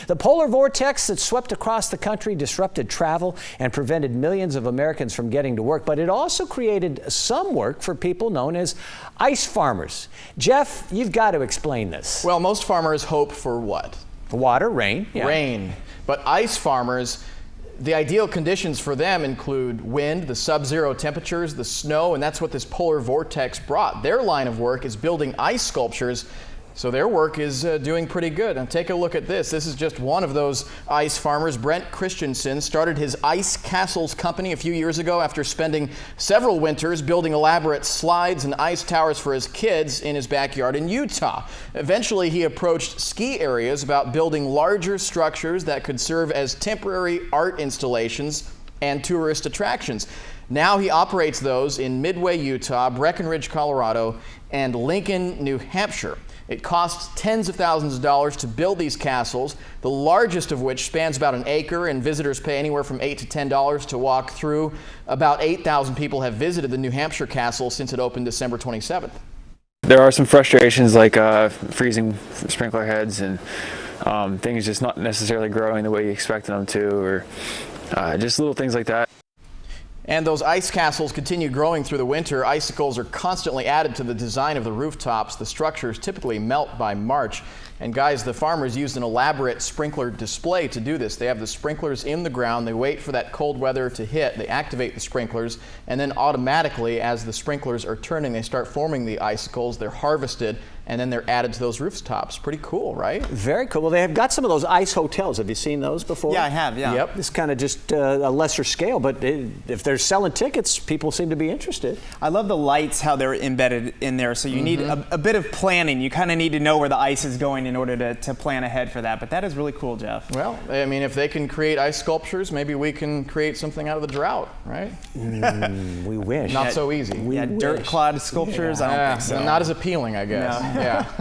The polar vortex that swept across the country disrupted travel and prevented millions of Americans from getting to work, but it also created some work for people known as ice farmers. Jeff, you've got to explain this. Well, most farmers hope for what? Water, rain. Yeah. Rain. But ice farmers, the ideal conditions for them include wind, the sub-zero temperatures, the snow, and that's what this polar vortex brought. Their line of work is building ice sculptures, so their work is doing pretty good. Now take a look at this. This is just one of those ice farmers. Brent Christensen started his Ice Castles company a few years ago after spending several winters building elaborate slides and ice towers for his kids in his backyard in Utah. Eventually, he approached ski areas about building larger structures that could serve as temporary art installations and tourist attractions. Now he operates those in Midway, Utah, Breckenridge, Colorado, and Lincoln, New Hampshire. It costs tens of thousands of dollars to build these castles, the largest of which spans about an acre, and visitors pay anywhere from $8 to $10 to walk through. About 8,000 people have visited the New Hampshire castle since it opened December 27th. There are some frustrations like freezing sprinkler heads and things just not necessarily growing the way you expected them to, or just little things like that. And those ice castles continue growing through the winter. Icicles are constantly added to the design of the rooftops. The structures typically melt by March. And guys, the farmers used an elaborate sprinkler display to do this. They have the sprinklers in the ground. They wait for that cold weather to hit. They activate the sprinklers, and then automatically, as the sprinklers are turning, they start forming the icicles. They're harvested, and then they're added to those rooftops. Pretty cool, right? Very cool. Well, they have got some of those ice hotels. Have you seen those before? Yeah, I have, yeah. Yep. It's kind of just a lesser scale, but if they're selling tickets, people seem to be interested. I love the lights, how they're embedded in there. So you need a bit of planning. You kind of need to know where the ice is going in order to plan ahead for that. But that is really cool, Jeff. Well, I mean, if they can create ice sculptures, maybe we can create something out of the drought, right? We wish. Not so easy. Dirt clod sculptures, I don't think so. Not as appealing, I guess. No. Yeah.